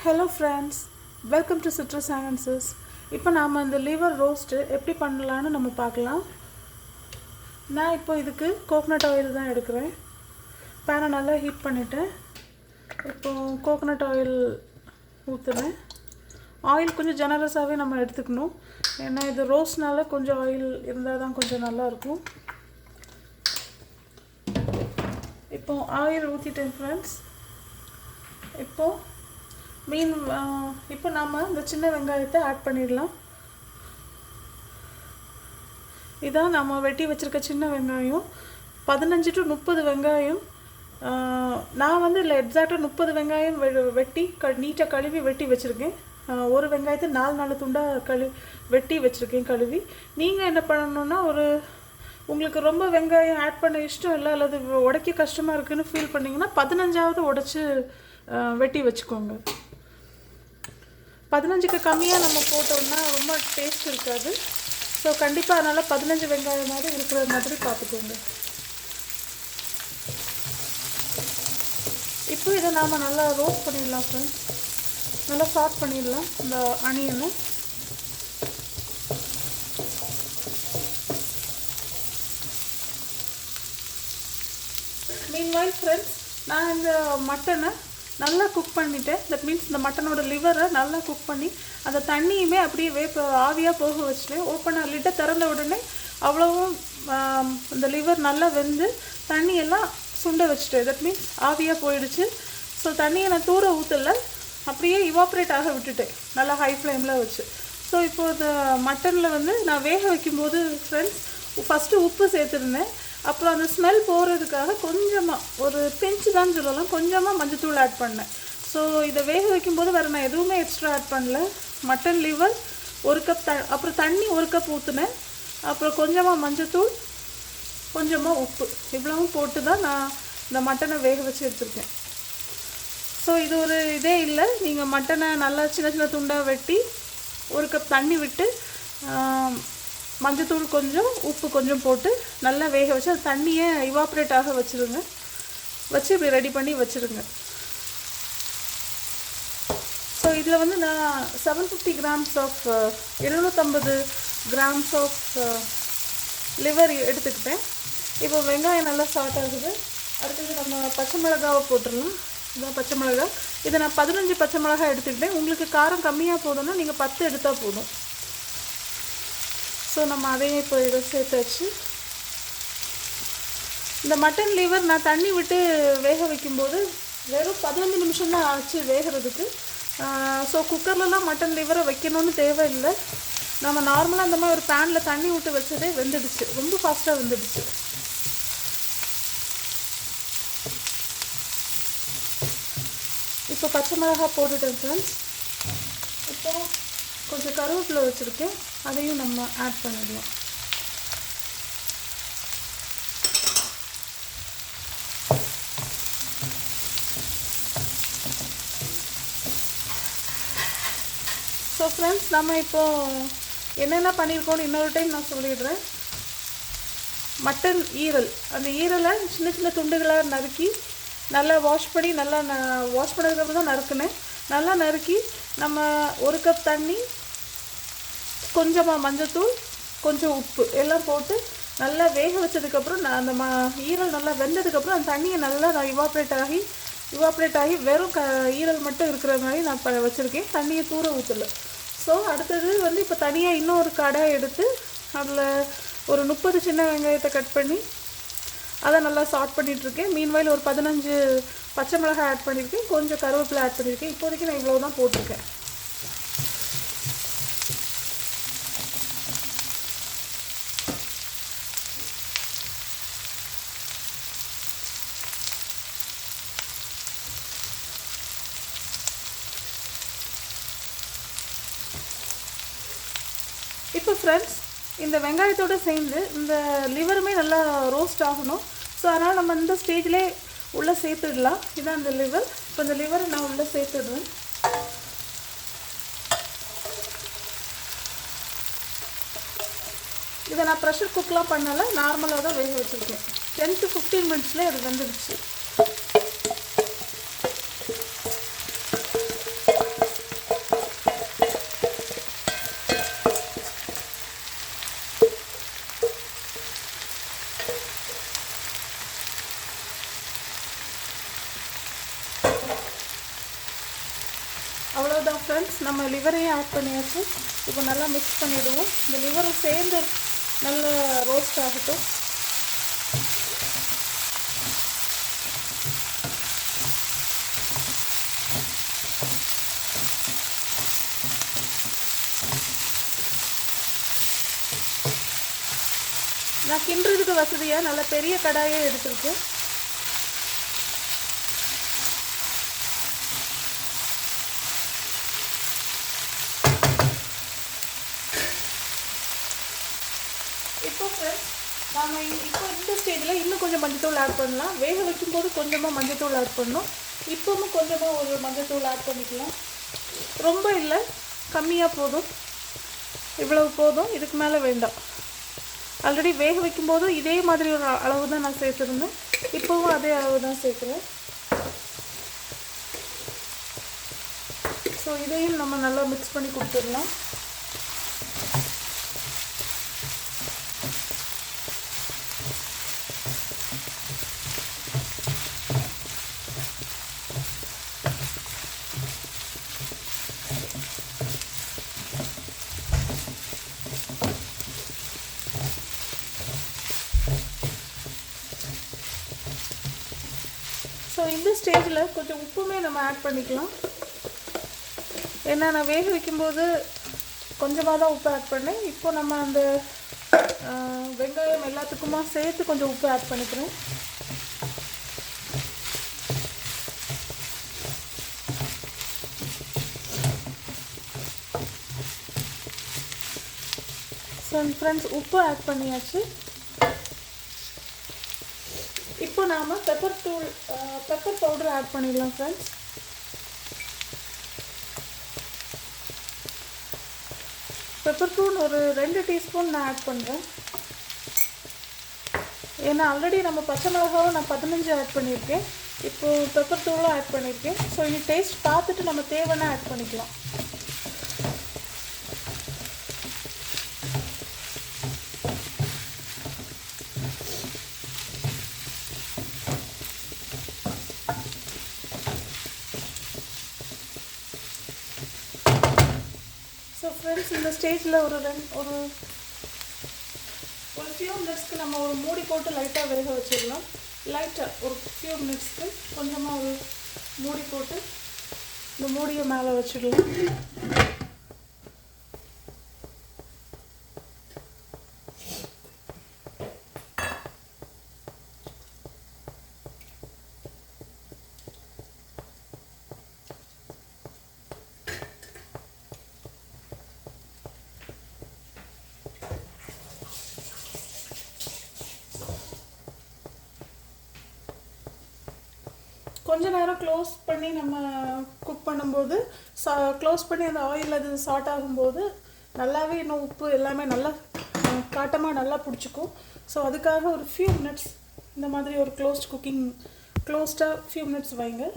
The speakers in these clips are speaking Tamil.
Hello friends, welcome to citrus answers. இப்போ நாம் இந்த லிவர் ரோஸ்ட்டு எப்படி பண்ணலான்னு நம்ம பார்க்கலாம். நான் இப்போ இதுக்கு கோகனட் ஆயில் தான் எடுக்கிறேன். பேனை நல்லா ஹீட் பண்ணிவிட்டேன். இப்போது கோகனட் ஆயில் ஊற்றுறேன். ஆயில் கொஞ்சம் ஜெனரஸாகவே நம்ம எடுத்துக்கணும். ஏன்னா இது ரோஸ்ட்னால கொஞ்சம் ஆயில் இருந்தால் தான் கொஞ்சம் நல்லாயிருக்கும். இப்போது ஆயில் ஊற்றிட்டேன் ஃப்ரெண்ட்ஸ். இப்போ நாம் இந்த சின்ன வெங்காயத்தை ஆட் பண்ணிடலாம். இதான் நம்ம வெட்டி வச்சுருக்க சின்ன வெங்காயம். 15 to 30 வெங்காயம். நான் வந்து இல்லை, எக்ஸாக்டாக 30 வெங்காயம் வெட்டி நீட்டாக கழுவி வெட்டி வச்சுருக்கேன். ஒரு வெங்காயத்தை 4 துண்டாக வெட்டி வச்சுருக்கேன் கழுவி. நீங்கள் என்ன பண்ணணுன்னா, உங்களுக்கு ரொம்ப வெங்காயம் ஆட் பண்ண இஷ்டம் இல்லை, அல்லது உடைக்க கஷ்டமாக இருக்குதுன்னு ஃபீல் பண்ணிங்கன்னா 15ஆவது உடைச்சி வெட்டி வச்சுக்கோங்க. 15க்கு கம்மியாக நம்ம போட்டோம்னா ரொம்ப டேஸ்ட் இருக்காது. ஸோ கண்டிப்பாக அதனால் 15 வெங்காயம் மாதிரி இருக்கிற மாதிரி பார்த்துக்கோங்க. இப்போ இதை நாம் நல்லா ரோஸ்ட் பண்ணிடலாம் ஃப்ரெண்ட்ஸ். நல்லா சாட் பண்ணிடலாம் இந்த அனியனை. மீன்வைல் ஃப்ரெண்ட்ஸ், நான் இந்த மட்டனை நல்லா குக் பண்ணிவிட்டேன். தட் மீன்ஸ் இந்த மட்டனோட லிவரை நல்லா குக் பண்ணி அந்த தண்ணியுமே அப்படியே ஆவியாக போக வச்சுட்டேன். ஓப்பனாக லிட்டை திறந்த உடனே அவ்வளோவும் இந்த லிவர் நல்லா வெந்து தண்ணியெல்லாம் சுண்ட வச்சுட்டேன். தட் மீன்ஸ் ஆவியாக போயிடுச்சு. ஸோ தண்ணியை நான் தூர ஊற்றலை, அப்படியே இவாப்ரேட் ஆக விட்டுட்டேன் நல்லா ஹை ஃப்ளேமில் வச்சு. ஸோ இப்போது மட்டனில் வந்து நான் வேக வைக்கும்போது ஃப்ரெண்ட்ஸ் ஃபஸ்ட்டு உப்பு சேர்த்துருந்தேன். அப்புறம் அந்த ஸ்மெல் போகிறதுக்காக கொஞ்சமாக ஒரு பிஞ்சு தான் சொல்லலாம், கொஞ்சமாக மஞ்சத்தூள் ஆட் பண்ணேன். ஸோ இதை வேக வைக்கும்போது வேறு நான் எதுவுமே எக்ஸ்ட்ரா ஆட் பண்ணல. மட்டன் லிவர் 1 கப் அப்புறம் தண்ணி 1 கப் ஊற்றுனேன். அப்புறம் கொஞ்சமாக மஞ்சத்தூள், கொஞ்சமாக உப்பு, இவ்வளவும் போட்டு தான் நான் இந்த மட்டனை வேக வச்சு எடுத்துருக்கேன். ஸோ இது ஒரு இதே இல்லை, நீங்கள் மட்டனை நல்லா சின்ன சின்ன துண்டாக வெட்டி 1 கப் தண்ணி விட்டு மஞ்சத்தூள் கொஞ்சம் உப்பு கொஞ்சம் போட்டு நல்லா வேக வச்சு அது தண்ணியை இவாப்ரேட் ஆக வச்சுருங்க. வச்சு இப்படி ரெடி பண்ணி வச்சுருங்க. ஸோ இதில் வந்து நான் 750 grams of 750 grams of liver எடுத்துக்கிட்டேன். இப்போ வெங்காயம் நல்லா சாட் ஆகுது. அடுத்தது நம்ம பச்சை மிளகாவை போட்டுடலாம். இதான் பச்சை மிளகா. இதை நான் 15 பச்சை மிளகா எடுத்துக்கிட்டேன். உங்களுக்கு காரம் கம்மியாக போதும்னா நீங்கள் 10 எடுத்தால் போதும். ஸோ நம்ம அதையும் இப்போ இதை சேர்த்தாச்சு. இந்த மட்டன் லிவர் நான் தண்ணி விட்டு வேக வைக்கும்போது வெறும் 15 நிமிஷம் தான் ஆச்சு வேகிறதுக்கு. ஸோ குக்கர்லலாம் மட்டன் லிவரை வைக்கணும்னு தேவையில்லை. நம்ம நார்மலாக இந்த மாதிரி ஒரு பேனில் தண்ணி விட்டு வச்சதே வெந்துடுச்சு, ரொம்ப ஃபாஸ்ட்டாக வெந்துடுச்சு. இப்போ பச்சை மிளகா போட்டுட்டேன் ஃப்ரெண்ட்ஸ். இப்போ கொஞ்சம் கருவேப்பிலை வச்சுருக்கேன், அதையும் நம்ம ஆட் பண்ணிடலாம். ஸோ ஃப்ரெண்ட்ஸ், நம்ம இப்போது என்னென்ன பண்ணியிருக்கோன்னு இன்னொரு டைம் நான் சொல்லிடுறேன். மட்டன் ஈரல், அந்த ஈரலை சின்ன சின்ன துண்டுகளாக நறுக்கி நல்லா வாஷ் பண்ணி நல்லா வாஷ் பண்ணதுக்கப்புறம் தான் நறுக்குனேன். நல்லா நறுக்கி நம்ம 1 கப் தண்ணி, கொஞ்சமாக மஞ்சத்தூள், கொஞ்சம் உப்பு எல்லாம் போட்டு நல்லா வேக வச்சதுக்கப்புறம் நான் அந்த ஈரல் நல்லா வெந்ததுக்கப்புறம் அந்த தண்ணியை நல்லா நான் இவாப்ரேட் ஆகி வெறும் ஈரல் மட்டும் இருக்கிற மாதிரி நான் வச்சுருக்கேன். தண்ணியை தூர ஊற்றலை. ஸோ அடுத்தது வந்து இப்போ தனியாக இன்னொரு கடாய் எடுத்து அதில் ஒரு 30 சின்ன வெங்காயத்தை கட் பண்ணி அதை நல்லா சாட் பண்ணிகிட்ருக்கேன். மீன்வாயில் ஒரு 15 பச்சை மிளகாய் ஆட் பண்ணியிருக்கேன், கொஞ்சம் கருவேப்பிலை ஆட் பண்ணியிருக்கேன். இப்போதைக்கு நான் இவ்வளோ தான் போட்டிருக்கேன். இப்போ ஃப்ரெண்ட்ஸ், இந்த வெங்காயத்தோடு சேர்ந்து இந்த லிவருமே நல்லா ரோஸ்ட் ஆகணும். ஸோ அதனால் நம்ம இந்த ஸ்டேஜ்லேயே உள்ளே சேர்த்துடலாம். இதுதான் இந்த லிவர். இப்போ இந்த லிவரை நான் உள்ளே சேர்த்துடுறேன். இதை நான் ப்ரெஷர் குக்லாம் பண்ணலை, நார்மலாக தான் வேக வச்சுருக்கேன். 10 to 15 மினிட்ஸ்லேயே அது வெந்துடுச்சு. அவ்வளோதான் ஃப்ரெண்ட்ஸ், நம்ம லிவரையும் ஆட் பண்ணியாச்சு. இப்போ நல்லா மிக்ஸ் பண்ணிவிடுவோம். இந்த லிவரும் சேர்ந்து நல்லா ரோஸ்ட் ஆகட்டும். நான் கிண்டுறதுக்கு வசதியாக நல்ல பெரிய கடாயே எடுத்துருக்கேன். இப்போ ஃப்ரெண்ட்ஸ், நாம் இப்போ இந்த ஸ்டேஜில் இன்னும் கொஞ்சம் மஞ்சத்தூள் ஆட் பண்ணலாம். வேக வைக்கும்போது கொஞ்சமாக மஞ்சத்தூள் ஆட் பண்ணணும். இப்போவும் கொஞ்சமாக ஒரு மஞ்சத்தூள் ஆட் பண்ணிக்கலாம். ரொம்ப இல்லை, கம்மியாக போதும். இவ்வளவு போதும், இதுக்கு மேலே வேண்டாம். ஆல்ரெடி வேக வைக்கும்போதும் இதே மாதிரி ஒரு அளவு தான் நான் சேர்த்துருந்தேன். இப்போவும் அதே அளவு தான் சேர்க்குறேன். ஸோ இதையும் நம்ம நல்லா மிக்ஸ் பண்ணி கொடுத்துடலாம். ஸோ இந்த ஸ்டேஜில் கொஞ்சம் உப்புமே நம்ம ஆட் பண்ணிக்கலாம். ஏன்னா நான் வேக வைக்கும்போது கொஞ்சமாக தான் உப்பு ஆட் பண்ணேன். இப்போ நம்ம அந்த வெங்காயம் எல்லாத்துக்குமா சேர்த்து கொஞ்சம் உப்பு ஆட் பண்ணிக்கிறேன். ஸோ ஃப்ரெண்ட்ஸ், உப்பு ஆட் பண்ணியாச்சு. இப்போ நாம் பெப்பர் பவுடர் ஆட் பண்ணிடலாம் ஃப்ரெண்ட்ஸ். பெப்பர் தூள் ஒரு 2 டீஸ்பூன் நான் ஆட் பண்ணுறேன். ஏன்னா ஆல்ரெடி நம்ம பச்சை மிளகாவும் நான் 15 ஆட் பண்ணியிருக்கேன். இப்போது பெப்பர் தூளும் ஆட் பண்ணியிருக்கேன். ஸோ இனி டேஸ்ட் பார்த்துட்டு நம்ம தேவைன்னா ஆட் பண்ணிக்கலாம். ஸோ ஃப்ரெண்ட்ஸ், இந்த ஸ்டேஜில் ஒரு ஃபியூ மினிட்ஸ்க்கு நம்ம ஒரு மூடி போட்டு லைட்டாக வேக வச்சிடலாம். லைட்டாக ஒரு ஃபியூ மினிட்ஸ்க்கு கொஞ்சமாக ஒரு மூடி போட்டு இந்த மூடியை மேலே வச்சிடலாம். கொஞ்ச நேரம் க்ளோஸ் பண்ணி நம்ம குக் பண்ணும்போது க்ளோஸ் பண்ணி அந்த ஆயில் அது சாட் ஆகும்போது நல்லாவே இன்னும் உப்பு எல்லாமே நல்லா காட்டமாக நல்லா பிடிச்சிக்கும். ஸோ அதுக்காக ஒரு ஃபியூ மினிட்ஸ் இந்த மாதிரி ஒரு க்ளோஸ்டாக ஃபியூ மினிட்ஸ் வைங்க.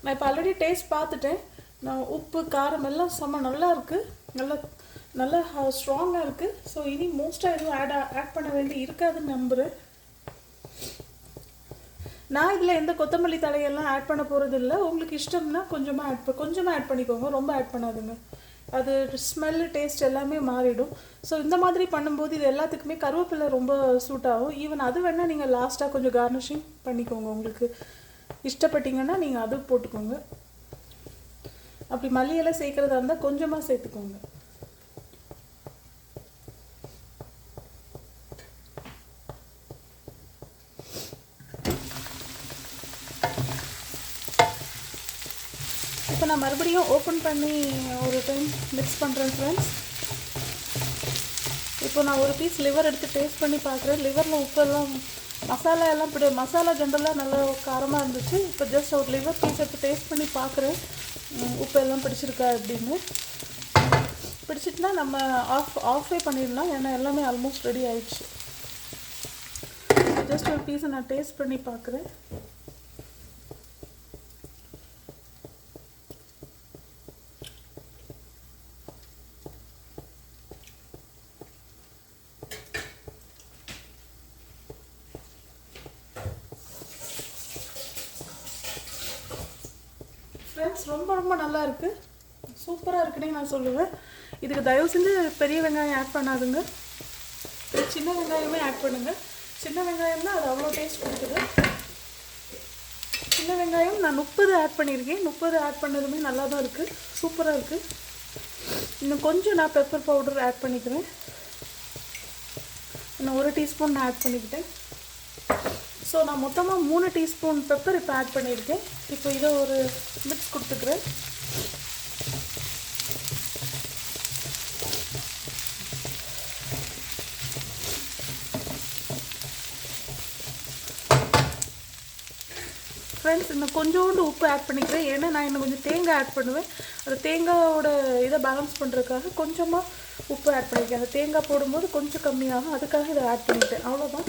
நான் இப்போ ஆல்ரெடி டேஸ்ட் பார்த்துட்டேன். நான் உப்பு காரம் எல்லாம் செம்ம நல்லா இருக்குது, நல்லா ஸ்ட்ராங்காக இருக்குது. ஸோ இனி மோஸ்ட்டாக எதுவும் ஆட் பண்ண வேண்டி இருக்காதுன்னு நம்புகிறேன். நான் இதில் எந்த கொத்தமல்லி தழையெல்லாம் ஆட் பண்ண போகிறது இல்லை. உங்களுக்கு இஷ்டம்னா கொஞ்சமாக ஆட் பண்ணிக்கோங்க, ரொம்ப ஆட் பண்ணாதுங்க. அது ஸ்மெல்லு டேஸ்ட் எல்லாமே மாறிடும். ஸோ இந்த மாதிரி பண்ணும்போது இது எல்லாத்துக்குமே கருவேப்பிலை ரொம்ப சூட் ஆகும். ஈவன் அது வேணால் நீங்கள் லாஸ்ட்டாக கொஞ்சம் கார்னிஷிங் பண்ணிக்கோங்க. உங்களுக்கு இஷ்டப்பட்டீங்கன்னா நீங்கள் அது போட்டுக்கோங்க. அப்படி மல்லியெல்லாம் சேர்க்குறதா இருந்தால் கொஞ்சமாக சேர்த்துக்கோங்க. இப்போ நான் மறுபடியும் ஓப்பன் பண்ணி ஒரு டைம் மிக்ஸ் பண்ணுறேன் ஃப்ரெண்ட்ஸ். இப்போ நான் ஒரு பீஸ் லிவர் எடுத்து டேஸ்ட் பண்ணி பார்க்குறேன். லிவரில் உப்பெல்லாம் மசாலா ஜென்ரலாக நல்லா காரமாக இருந்துச்சு. இப்போ ஜஸ்ட் ஒரு லிவர் பீஸ் எடுத்து டேஸ்ட் பண்ணி பார்க்குறேன் உப்பெல்லாம் பிடிச்சிருக்கா அப்படின்னு. பிடிச்சிட்டுனா நம்ம ஆஃபே பண்ணிடலாம். ஏன்னா எல்லாமே ஆல்மோஸ்ட் ரெடி ஆயிடுச்சு. ஜஸ்ட் ஒரு பீஸை நான் டேஸ்ட் பண்ணி பார்க்குறேன். ஃப்ரெண்ட்ஸ் ரொம்ப ரொம்ப நல்லா இருக்குது, சூப்பராக இருக்குன்னே நான் சொல்லுவேன். இதுக்கு தயவு செஞ்சு பெரிய வெங்காயம் ஆட் பண்ணாதுங்க, சின்ன வெங்காயமே ஆட் பண்ணுங்கள். சின்ன வெங்காயம் தான் அது அவ்வளோ டேஸ்ட் கொடுக்குது. சின்ன வெங்காயம் நான் 30 ஆட் பண்ணியிருக்கேன். 30 ஆட் பண்ணதுமே நல்லா தான் இருக்குது, சூப்பராக இருக்குது. இன்னும் கொஞ்சம் நான் பெப்பர் பவுடர் ஆட் பண்ணிக்கிறேன். இன்னும் 1 டீஸ்பூன் நான் ஆட் பண்ணிக்கிட்டேன். ஸோ நான் மொத்தமாக 3 டீஸ்பூன் பெப்பர் இப்போ ஆட் பண்ணியிருக்கேன். இப்போ இதை ஒரு மிக்ஸ் கொடுத்துக்கிறேன். ஃப்ரெண்ட்ஸ் இன்னும் கொஞ்சோண்டு உப்பு ஆட் பண்ணிக்கிறேன். ஏன்னா நான் இன்னும் கொஞ்சம் தேங்காய் ஆட் பண்ணுவேன். அந்த தேங்காயோட இதை பேலன்ஸ் பண்ணுறதுக்காக கொஞ்சமாக உப்பு ஆட் பண்ணிக்கிறேன். அந்த தேங்காய் போடும்போது கொஞ்சம் கம்மியாகும், அதுக்காக இதை ஆட் பண்ணிட்டேன், அவ்வளோதான்.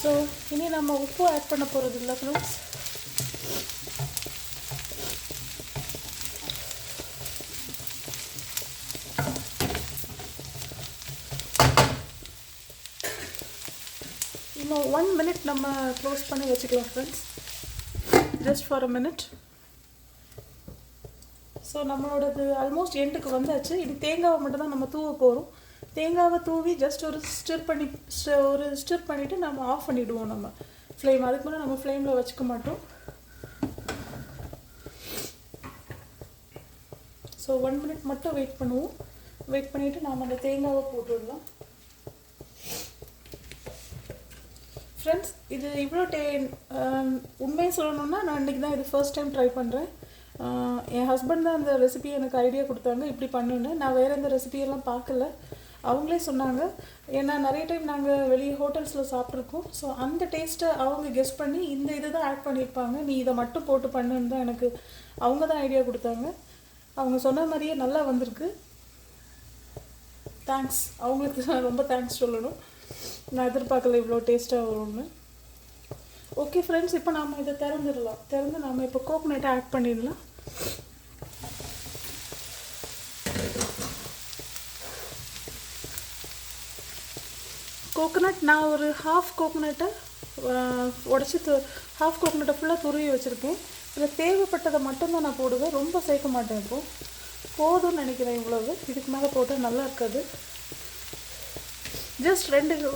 ஸோ இனி நம்ம உப்பு ஆட் பண்ண போகிறது இல்லை ஃப்ரெண்ட்ஸ். இன்னும் 1 மினிட் நம்ம க்ளோஸ் பண்ணி வச்சுக்கலாம் friends, just for a minute. So நம்மளோடது ஆல்மோஸ்ட் எண்டுக்கு வந்தாச்சு. இது தேங்காவை மட்டும் தான் நம்ம தூவ போகிறோம். தேங்காவை தூவி ஜஸ்ட் ஒரு ஸ்டிர் பண்ணிவிட்டு நம்ம ஆஃப் பண்ணிவிடுவோம் நம்ம ஃப்ளேம். அதுக்கு முன்னாடி நம்ம ஃப்ளேமில் வச்சுக்க மாட்டோம். ஸோ 1 மினிட் மட்டும் வெயிட் பண்ணுவோம். வெயிட் பண்ணிவிட்டு நாம் அந்த தேங்காவை போட்டுடலாம். ஃப்ரெண்ட்ஸ் இது இவ்வளோ உண்மையை சொல்லணுன்னா நான் இன்றைக்கி தான் இது ஃபர்ஸ்ட் டைம் ட்ரை பண்ணுறேன். என் ஹஸ்பண்ட் தான் அந்த ரெசிபி எனக்கு ஐடியா கொடுத்தாங்க, இப்படி பண்ணுன்னு. நான் வேறு எந்த ரெசிபியெல்லாம் பார்க்கல, அவங்களே சொன்னாங்க. ஏன்னா நிறைய டைம் நாங்கள் வெளியே ஹோட்டல்ஸில் சாப்பிட்ருக்கோம். ஸோ அந்த டேஸ்ட்டை அவங்க கெஸ் பண்ணி இந்த இதை தான் ஆட் பண்ணியிருப்பாங்க, நீ இதை மட்டும் போட்டு பண்ணுன்னு தான் எனக்கு அவங்க தான் ஐடியா கொடுத்தாங்க. அவங்க சொன்ன மாதிரியே நல்லா வந்திருக்கு. தேங்க்ஸ், அவங்களுக்கு நான் ரொம்ப தேங்க்ஸ் சொல்லணும். நான் எதிர்பார்க்கல இவ்வளோ டேஸ்ட்டாக வரும்னு. ஓகே ஃப்ரெண்ட்ஸ், இப்போ நாம் இதை திறந்து நாம் இப்போ கோகோனட்டை ஆட் பண்ணிடலாம். கோகோனட் நான் ஒரு ஹாஃப் கோகோனட்டை உடச்சி ஹாஃப் கோகோனட்டை ஃபுல்லாக துருவி வச்சுருக்கேன். இதில் தேவைப்பட்டதை மட்டும்தான் நான் போடுவேன், ரொம்ப சேர்க்க மாட்டேன். இப்போது போதும்னு நினைக்கிறேன் இவ்வளவு. இதுக்கு மேலே போட்டால் நல்லா இருக்காது. ஜஸ்ட்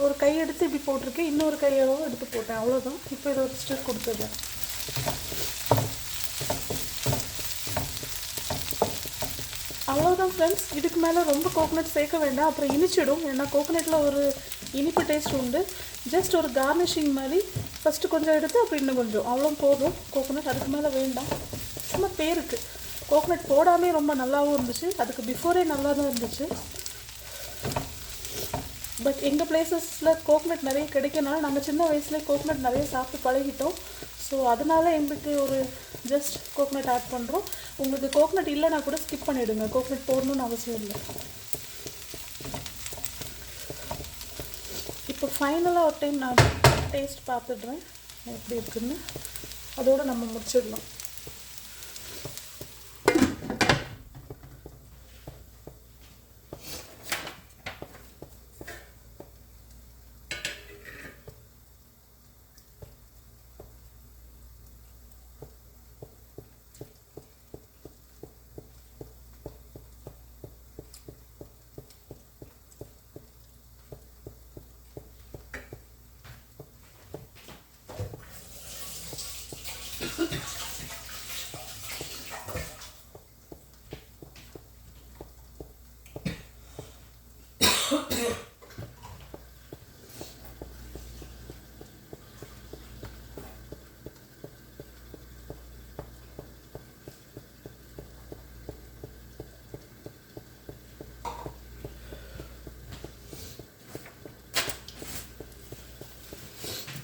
ஒரு கை எடுத்து இப்படி போட்டிருக்கேன், இன்னொரு கையளவும் எடுத்து போட்டேன், அவ்வளோதான். இப்போ இதை ஒரு ஸ்டிர் கொடுத்துருக்கேன். அவ்வளோதான் ஃப்ரெண்ட்ஸ். இதுக்கு மேலே ரொம்ப கோகோனட் சேர்க்க வேண்டாம், அப்புறம் இனிச்சிடும். ஏன்னா கோகோனட்டில் ஒரு இனிப்பு டேஸ்ட் உண்டு. ஜஸ்ட் ஒரு கார்னிஷிங் மாதிரி ஃபஸ்ட்டு கொஞ்சம் எடுத்து அப்புறம் இன்னும் கொஞ்சம், அவ்வளோ போதும் கோகோனட். அதுக்கு மேலே வேண்டாம், சும்மா பேருக்கு. கோகோனட் போடாமே ரொம்ப நல்லாவும் இருந்துச்சு, அதுக்கு பிஃபோரே நல்லா தான் இருந்துச்சு. பட் எங்கள் பிளேசஸில் கோகோனட் நிறைய கிடைக்கனால நாங்கள் சின்ன வயசுலேயே கோகோனட் நிறைய சாப்பிட்டு பழகிட்டோம். ஸோ அதனால் எங்களுக்கு ஒரு ஜஸ்ட் கோகோனட் ஆட் பண்ணுறோம். உங்களுக்கு கோகோனட் இல்லைனா கூட ஸ்கிப் பண்ணிவிடுங்க, கோகோனட் போடணுன்னு அவசியம் இல்லை. இப்போ ஃபைனலாக ஒரு டைம் நான் டேஸ்ட் பார்த்துடுறேன் எப்படி இருக்குன்னு, அதோடு நம்ம முடிச்சிடலாம்.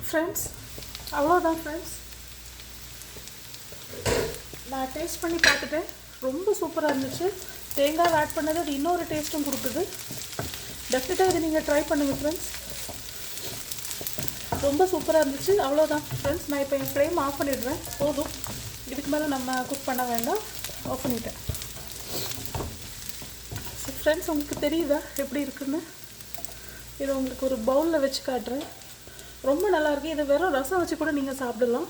ஃப்ரெண்ட்ஸ் அவ்வளோதான் ஃப்ரெண்ட்ஸ், நான் டேஸ்ட் பண்ணி பார்த்துட்டேன், ரொம்ப சூப்பராக இருந்துச்சு. தேங்காய் ஆட் பண்ணது அது இன்னொரு டேஸ்ட்டும் கொடுக்குது. டெஃபினட்டாக இதை நீங்கள் ட்ரை பண்ணுங்கள் ஃப்ரெண்ட்ஸ், ரொம்ப சூப்பராக இருந்துச்சு. அவ்வளோதான் ஃப்ரெண்ட்ஸ், நான் இப்போ என் ஃப்ளேம் ஆஃப் பண்ணிடுறேன், போதும். இதுக்கு மேலே நம்ம குக் பண்ண வேண்டாம், ஆஃப் பண்ணிட்டேன். ஸோ ஃப்ரெண்ட்ஸ் உங்களுக்கு தெரியுதா எப்படி இருக்குன்னு? இதை உங்களுக்கு ஒரு பவுலில் வச்சு காட்டுறேன். ரொம்ப நல்லாயிருக்கு. இதை வெறும் ரசம் வச்சு கூட நீங்கள் சாப்பிடலாம்.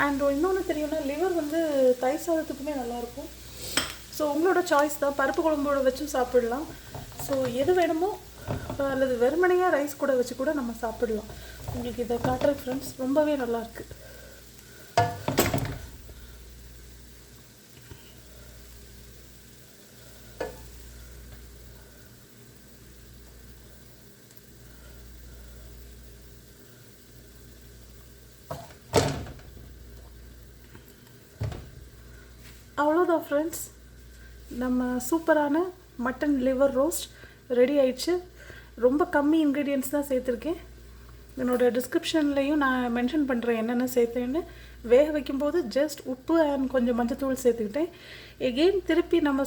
அண்ட் இன்னொன்று தெரியும்னா லிவர் வந்து தயிர் சாதத்துக்குமே நல்லாயிருக்கும். ஸோ உங்களோட சாய்ஸ் தான், பருப்பு குழம்போட வச்சும் சாப்பிடலாம். ஸோ எது வேணுமோ அல்லது வெறுமனையாக ரைஸ் கூட வச்சு கூட நம்ம சாப்பிடலாம். உங்களுக்கு இதை காட்டுறேன் ஃப்ரெண்ட்ஸ், ரொம்பவே நல்லாயிருக்கு. அவ்வளோதான் ஃப்ரெண்ட்ஸ், நம்ம சூப்பரான மட்டன் லிவர் ரோஸ்ட் ரெடி ஆயிடுச்சு. ரொம்ப கம்மி இன்க்ரீடியன்ட்ஸ் தான் சேர்த்துருக்கேன். என்னோடய டிஸ்கிரிப்ஷன்லேயும் நான் மென்ஷன் பண்ணுறேன் என்னென்ன சேர்த்தேன்னு. வேக வைக்கும்போது ஜஸ்ட் உப்பு அண்ட் கொஞ்சம் மஞ்சத்தூள் சேர்த்துக்கிட்டேன். எகெயின் திருப்பி நம்ம